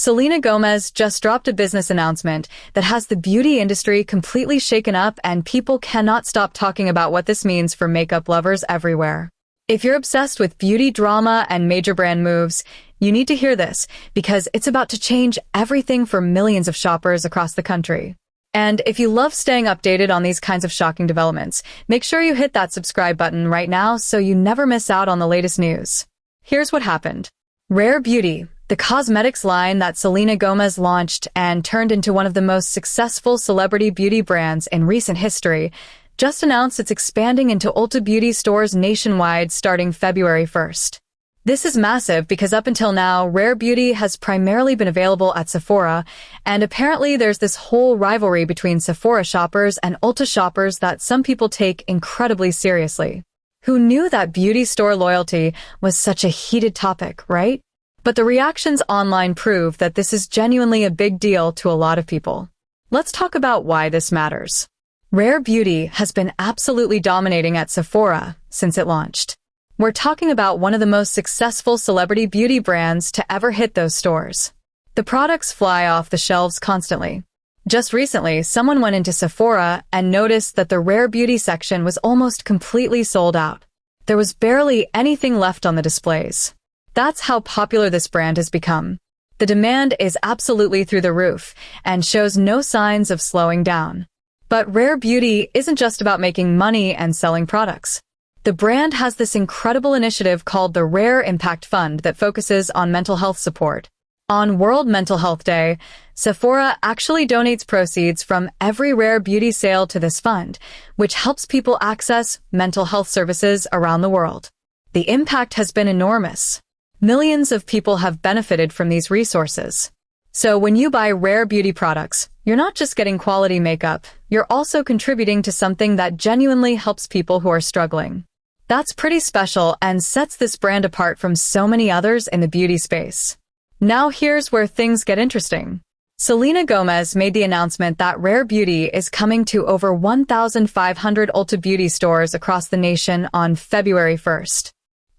Selena Gomez just dropped a business announcement that has the beauty industry completely shaken up, and people cannot stop talking about what this means for makeup lovers everywhere. If you're obsessed with beauty drama and major brand moves, you need to hear this because it's about to change everything for millions of shoppers across the country. And if you love staying updated on these kinds of shocking developments, make sure you hit that subscribe button right now so you never miss out on the latest news. Here's what happened. Rare Beauty, the cosmetics line that Selena Gomez launched and turned into one of the most successful celebrity beauty brands in recent history, just announced it's expanding into Ulta Beauty stores nationwide starting February 1st. This is massive because up until now, Rare Beauty has primarily been available at Sephora, and apparently there's this whole rivalry between Sephora shoppers and Ulta shoppers that some people take incredibly seriously. Who knew that beauty store loyalty was such a heated topic, right? But the reactions online prove that this is genuinely a big deal to a lot of people. Let's talk about why this matters. Rare Beauty has been absolutely dominating at Sephora since it launched. We're talking about one of the most successful celebrity beauty brands to ever hit those stores. The products fly off the shelves constantly. Just recently, someone went into Sephora and noticed that the Rare Beauty section was almost completely sold out. There was barely anything left on the displays. That's how popular this brand has become. The demand is absolutely through the roof and shows no signs of slowing down. But Rare Beauty isn't just about making money and selling products. The brand has this incredible initiative called the Rare Impact Fund that focuses on mental health support. On World Mental Health Day, Sephora actually donates proceeds from every Rare Beauty sale to this fund, which helps people access mental health services around the world. The impact has been enormous. Millions of people have benefited from these resources. So when you buy Rare Beauty products, you're not just getting quality makeup, you're also contributing to something that genuinely helps people who are struggling. That's pretty special and sets this brand apart from so many others in the beauty space. Now here's where things get interesting. Selena Gomez made the announcement that Rare Beauty is coming to over 1,500 Ulta Beauty stores across the nation on February 1st.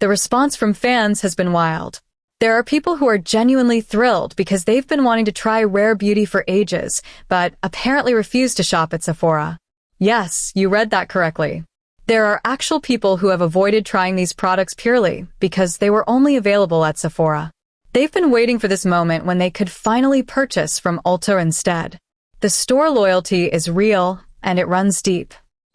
The response from fans has been wild. There are people who are genuinely thrilled because they've been wanting to try Rare Beauty for ages, but apparently refuse to shop at Sephora. Yes, you read that correctly. There are actual people who have avoided trying these products purely because they were only available at Sephora. They've been waiting for this moment when they could finally purchase from Ulta instead. The store loyalty is real, and it runs deep.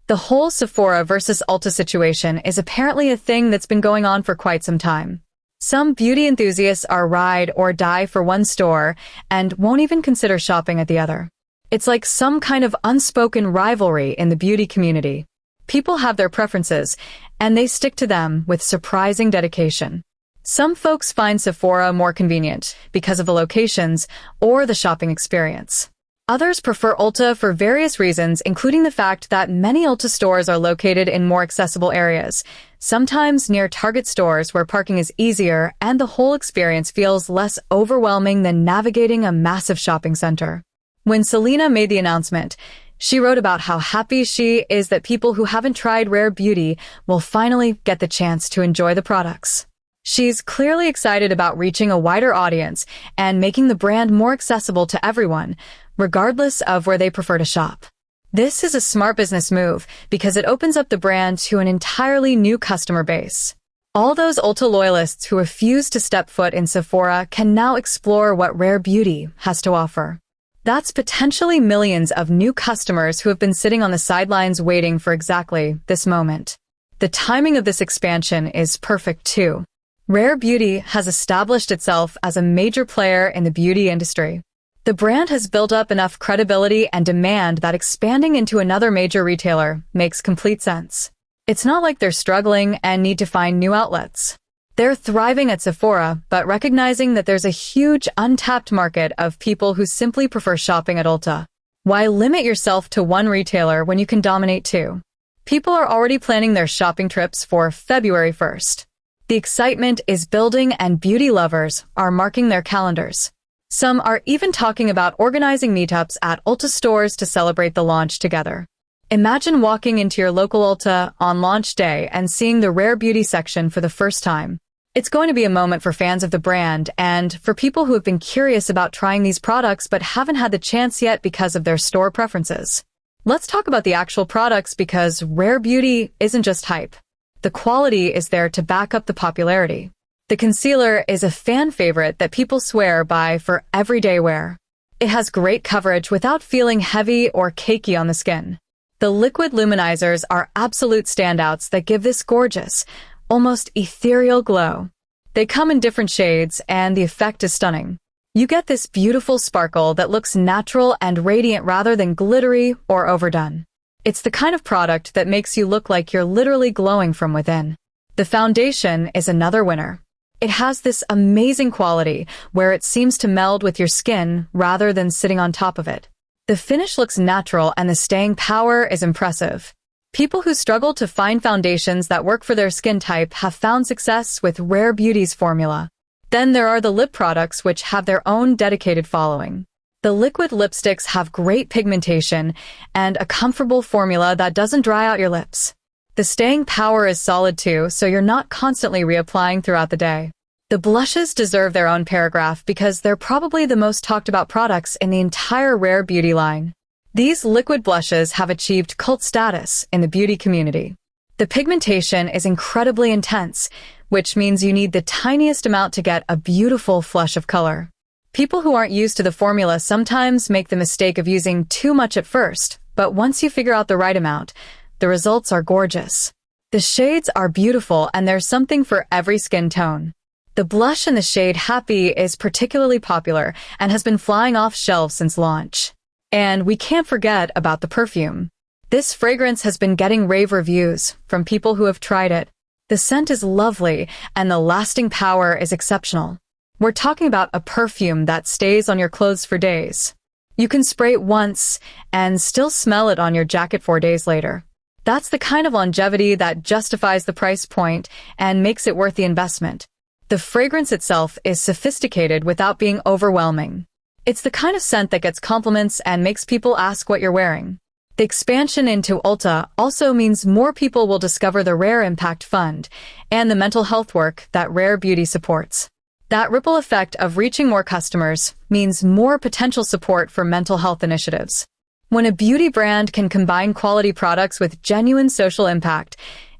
The whole Sephora versus Ulta situation is apparently a thing that's been going on for quite some time. Some beauty enthusiasts are ride or die for one store and won't even consider shopping at the other. It's like some kind of unspoken rivalry in the beauty community. People have their preferences, and they stick to them with surprising dedication. Some folks find Sephora more convenient because of the locations or the shopping experience. Others prefer Ulta for various reasons, including the fact that many Ulta stores are located in more accessible areas, sometimes near Target stores where parking is easier and the whole experience feels less overwhelming than navigating a massive shopping center. When Selena made the announcement, she wrote about how happy she is that people who haven't tried Rare Beauty will finally get the chance to enjoy the products. She's clearly excited about reaching a wider audience and making the brand more accessible to everyone, regardless of where they prefer to shop. This is a smart business move because it opens up the brand to an entirely new customer base. All those Ulta loyalists who refuse to step foot in Sephora can now explore what Rare Beauty has to offer. That's potentially millions of new customers who have been sitting on the sidelines waiting for exactly this moment. The timing of this expansion is perfect too. Rare Beauty has established itself as a major player in the beauty industry. The brand has built up enough credibility and demand that expanding into another major retailer makes complete sense. It's not like they're struggling and need to find new outlets. They're thriving at Sephora, but recognizing that there's a huge untapped market of people who simply prefer shopping at Ulta. Why limit yourself to one retailer when you can dominate two? People are already planning their shopping trips for February 1st. The excitement is building and beauty lovers are marking their calendars. Some are even talking about organizing meetups at Ulta stores to celebrate the launch together. Imagine walking into your local Ulta on launch day and seeing the Rare Beauty section for the first time. It's going to be a moment for fans of the brand and for people who have been curious about trying these products but haven't had the chance yet because of their store preferences. Let's talk about the actual products because rare beauty isn't just hype. The quality is there to back up the popularity. The concealer is a fan favorite that people swear by for everyday wear. It has great coverage without feeling heavy or cakey on the skin. The liquid luminizers are absolute standouts that give this gorgeous, almost ethereal glow. They come in different shades and the effect is stunning. You get this beautiful sparkle that looks natural and radiant rather than glittery or overdone. It's the kind of product that makes you look like you're literally glowing from within. The foundation is another winner. It has this amazing quality where it seems to meld with your skin rather than sitting on top of it. The finish looks natural and the staying power is impressive. People who struggle to find foundations that work for their skin type have found success with Rare Beauty's formula. Then there are the lip products which have their own dedicated following. The liquid lipsticks have great pigmentation and a comfortable formula that doesn't dry out your lips. The staying power is solid too, so you're not constantly reapplying throughout the day. The blushes deserve their own paragraph because they're probably the most talked about products in the entire Rare Beauty line. These liquid blushes have achieved cult status in the beauty community. The pigmentation is incredibly intense, which means you need the tiniest amount to get a beautiful flush of color. People who aren't used to the formula sometimes make the mistake of using too much at first, but once you figure out the right amount, the results are gorgeous. The shades are beautiful and there's something for every skin tone. The blush in the shade Happy is particularly popular and has been flying off shelves since launch. And we can't forget about the perfume. This fragrance has been getting rave reviews from people who have tried it. The scent is lovely and the lasting power is exceptional. We're talking about a perfume that stays on your clothes for days. You can spray it once and still smell it on your jacket 4 days later. That's the kind of longevity that justifies the price point and makes it worth the investment. The fragrance itself is sophisticated without being overwhelming. It's the kind of scent that gets compliments and makes people ask what you're wearing. The expansion into Ulta also means more people will discover the Rare Impact Fund and the mental health work that Rare Beauty supports. That ripple effect of reaching more customers means more potential support for mental health initiatives. When a beauty brand can combine quality products with genuine social impact,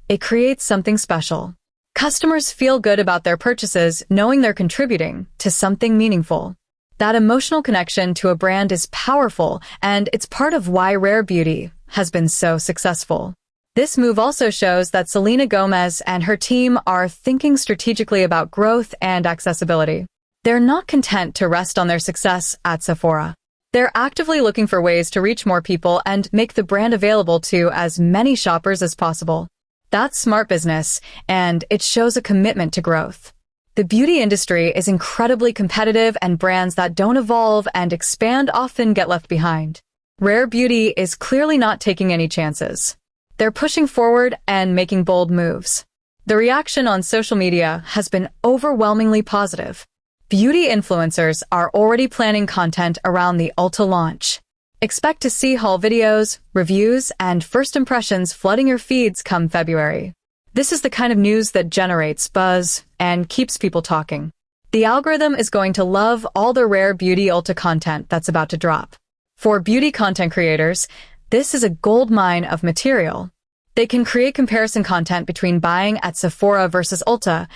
it creates something special. Customers feel good about their purchases knowing they're contributing to something meaningful. That emotional connection to a brand is powerful, and it's part of why Rare Beauty has been so successful. This move also shows that Selena Gomez and her team are thinking strategically about growth and accessibility. They're not content to rest on their success at Sephora. They're actively looking for ways to reach more people and make the brand available to as many shoppers as possible. That's smart business, and it shows a commitment to growth. The beauty industry is incredibly competitive, and brands that don't evolve and expand often get left behind. Rare Beauty is clearly not taking any chances. They're pushing forward and making bold moves. The reaction on social media has been overwhelmingly positive. Beauty influencers are already planning content around the Ulta launch. Expect to see haul videos, reviews, and first impressions flooding your feeds come February. This is the kind of news that generates buzz and keeps people talking. The algorithm is going to love all the Rare Beauty Ulta content that's about to drop. For beauty content creators, this is a goldmine of material. They can create comparison content between buying at Sephora versus Ulta,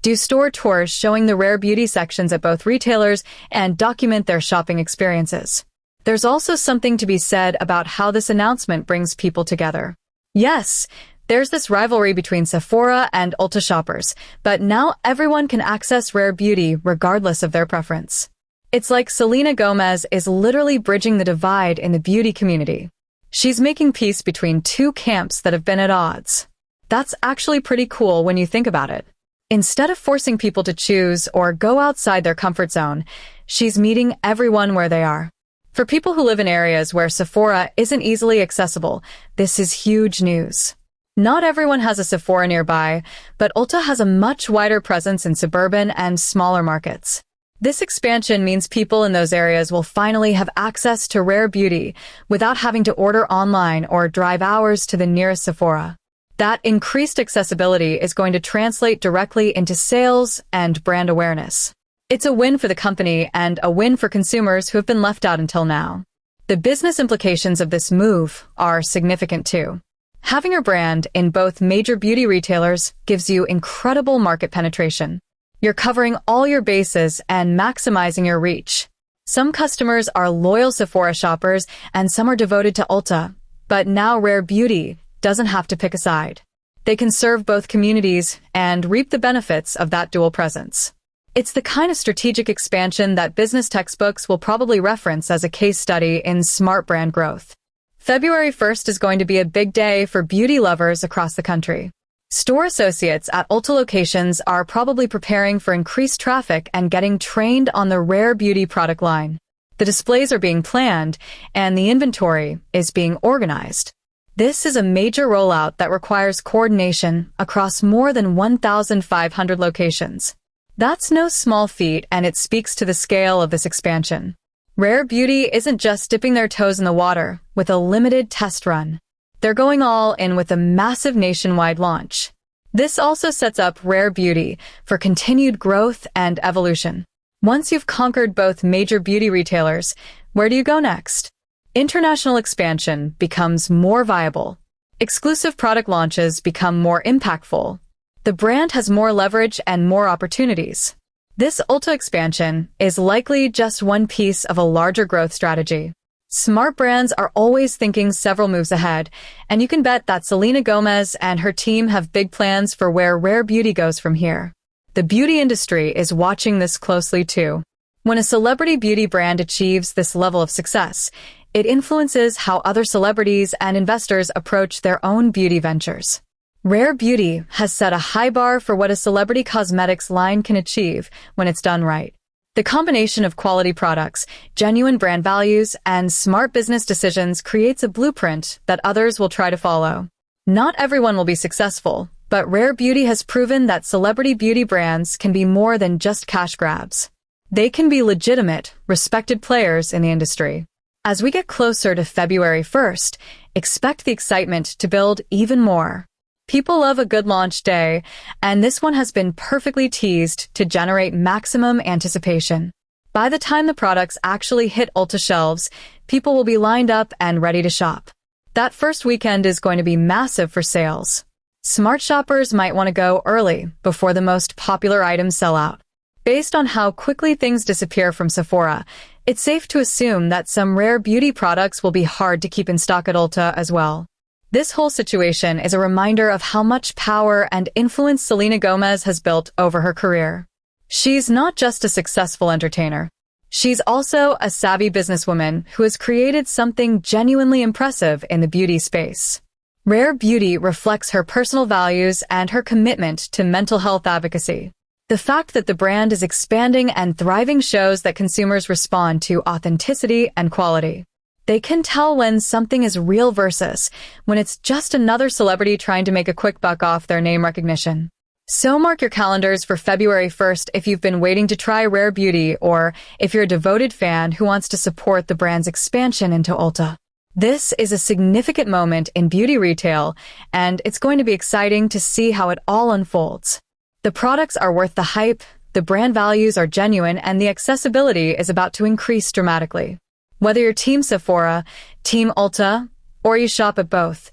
do store tours showing the Rare Beauty sections at both retailers, and document their shopping experiences. There's also something to be said about how this announcement brings people together. Yes, there's this rivalry between Sephora and Ulta shoppers, but now everyone can access Rare Beauty regardless of their preference. It's like Selena Gomez is literally bridging the divide in the beauty community. She's making peace between two camps that have been at odds. That's actually pretty cool when you think about it. Instead of forcing people to choose or go outside their comfort zone, she's meeting everyone where they are. For people who live in areas where Sephora isn't easily accessible, this is huge news. Not everyone has a Sephora nearby, but Ulta has a much wider presence in suburban and smaller markets. This expansion means people in those areas will finally have access to Rare Beauty without having to order online or drive hours to the nearest Sephora. That increased accessibility is going to translate directly into sales and brand awareness. It's a win for the company and a win for consumers who have been left out until now. The business implications of this move are significant too. Having your brand in both major beauty retailers gives you incredible market penetration. You're covering all your bases and maximizing your reach. Some customers are loyal Sephora shoppers and some are devoted to Ulta, but now Rare Beauty doesn't have to pick a side. They can serve both communities and reap the benefits of that dual presence. It's the kind of strategic expansion that business textbooks will probably reference as a case study in smart brand growth. February 1st is going to be a big day for beauty lovers across the country. Store associates at Ulta locations are probably preparing for increased traffic and getting trained on the Rare Beauty product line. The displays are being planned, and the inventory is being organized. This is a major rollout that requires coordination across more than 1,500 locations. That's no small feat, and it speaks to the scale of this expansion. Rare Beauty isn't just dipping their toes in the water with a limited test run. They're going all in with a massive nationwide launch. This also sets up Rare Beauty for continued growth and evolution. Once you've conquered both major beauty retailers, where do you go next? International expansion becomes more viable. Exclusive product launches become more impactful. The brand has more leverage and more opportunities. This Ulta expansion is likely just one piece of a larger growth strategy. Smart brands are always thinking several moves ahead, and you can bet that Selena Gomez and her team have big plans for where Rare Beauty goes from here. The beauty industry is watching this closely too. When a celebrity beauty brand achieves this level of success, it influences how other celebrities and investors approach their own beauty ventures. Rare Beauty has set a high bar for what a celebrity cosmetics line can achieve when it's done right. The combination of quality products, genuine brand values, and smart business decisions creates a blueprint that others will try to follow. Not everyone will be successful, but Rare Beauty has proven that celebrity beauty brands can be more than just cash grabs. They can be legitimate, respected players in the industry. As we get closer to February 1st, expect the excitement to build even more. People love a good launch day, and this one has been perfectly teased to generate maximum anticipation. By the time the products actually hit Ulta shelves, people will be lined up and ready to shop. That first weekend is going to be massive for sales. Smart shoppers might want to go early before the most popular items sell out. Based on how quickly things disappear from Sephora, it's safe to assume that some Rare Beauty products will be hard to keep in stock at Ulta as well. This whole situation is a reminder of how much power and influence Selena Gomez has built over her career. She's not just a successful entertainer. She's also a savvy businesswoman who has created something genuinely impressive in the beauty space. Rare Beauty reflects her personal values and her commitment to mental health advocacy. The fact that the brand is expanding and thriving shows that consumers respond to authenticity and quality. They can tell when something is real versus when it's just another celebrity trying to make a quick buck off their name recognition. So mark your calendars for February 1st if you've been waiting to try Rare Beauty or if you're a devoted fan who wants to support the brand's expansion into Ulta. This is a significant moment in beauty retail, and it's going to be exciting to see how it all unfolds. The products are worth the hype, the brand values are genuine, and the accessibility is about to increase dramatically. Whether you're Team Sephora, Team Ulta, or you shop at both,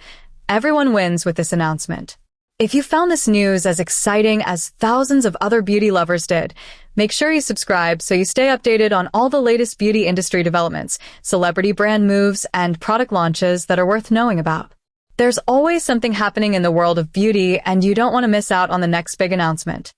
everyone wins with this announcement. If you found this news as exciting as thousands of other beauty lovers did, make sure you subscribe so you stay updated on all the latest beauty industry developments, celebrity brand moves, and product launches that are worth knowing about. There's always something happening in the world of beauty, and you don't want to miss out on the next big announcement.